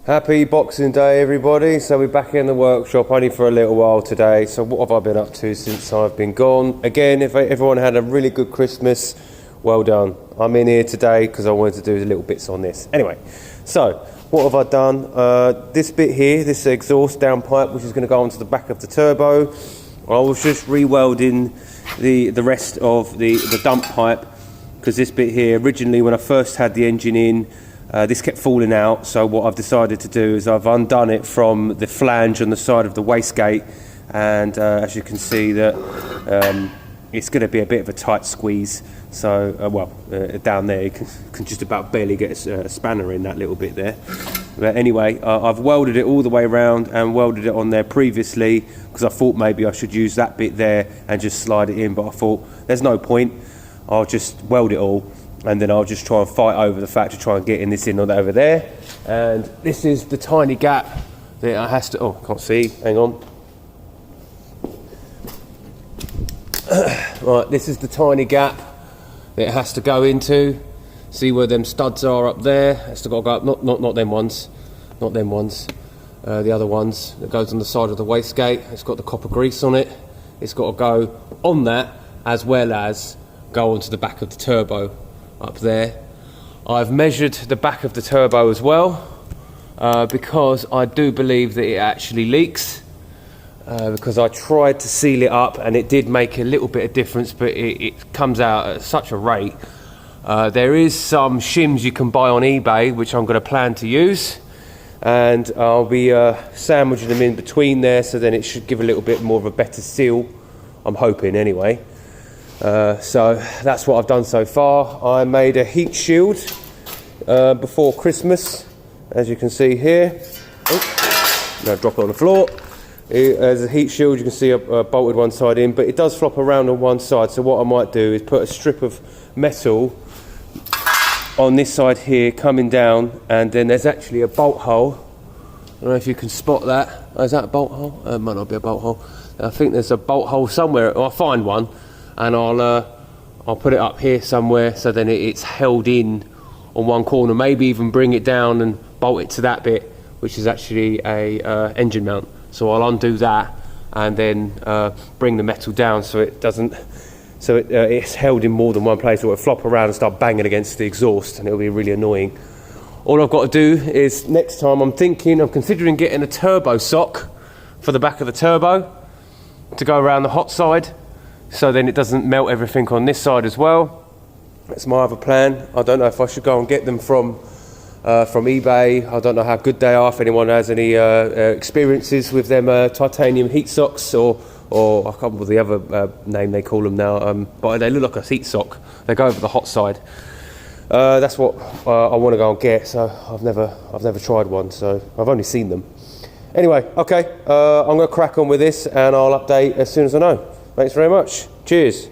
Happy Boxing Day, everybody. So we're back in the workshop only for a little while today. So what have I been up to since I've been gone? Again, if everyone had a really good Christmas, well done. I'm in here today because I wanted to do the little bits on this. Anyway, so what have I done? This bit here, this exhaust downpipe, which is going to go onto the back of the turbo. I was just re-welding the rest of the dump pipe, because this bit here, originally when I first had the engine in, this kept falling out. So what I've decided to do is I've undone it from the flange on the side of the wastegate, and as you can see that it's going to be a bit of a tight squeeze. So down there you can just about barely get a spanner in that little bit there. But anyway, I've welded it all the way around and welded it on there previously, because I thought maybe I should use that bit there and just slide it in, but I thought there's no point. I'll just weld it all, and then I'll just try and fight over the fact to try and get in this in or over there. And this is the tiny gap that I has to, can't see, hang on. Right, this is the tiny gap that it has to go into. See where them studs are up there? It's got to go up, not them ones, not them ones. The other ones that goes on the side of the wastegate. It's got the copper grease on it. It's got to go on that, as well as go onto the back of the turbo up there. I've measured the back of the turbo as well, because I do believe that it actually leaks, because I tried to seal it up and it did make a little bit of difference, but it comes out at such a rate. There is some shims you can buy on eBay, which I'm going to plan to use, and I'll be sandwiching them in between there, so then it should give a little bit more of a better seal, I'm hoping anyway. So that's what I've done so far. I made a heat shield before Christmas, as you can see here. Now drop it on the floor. As a heat shield, you can see I bolted one side in, but it does flop around on one side. So what I might do is put a strip of metal on this side here coming down, and then there's actually a bolt hole. I don't know if you can spot that. Oh, is that a bolt hole? It might not be a bolt hole. I think there's a bolt hole somewhere. I'll find one, and I'll put it up here somewhere, so then it's held in on one corner. Maybe even bring it down and bolt it to that bit, which is actually a engine mount. So I'll undo that and then bring the metal down so it doesn't, it's held in more than one place, or it'll flop around and start banging against the exhaust, and it'll be really annoying. All I've got to do is, next time I'm considering getting a turbo sock for the back of the turbo to go around the hot side, so then it doesn't melt everything on this side as well. That's my other plan. I don't know if I should go and get them from eBay. I don't know how good they are, if anyone has any experiences with them titanium heat socks, or I can't remember the other name they call them now, but they look like a heat sock. They go over the hot side. That's what I want to go and get. So I've never tried one, so I've only seen them. Anyway, okay, I'm going to crack on with this, and I'll update as soon as I know. Thanks very much. Cheers.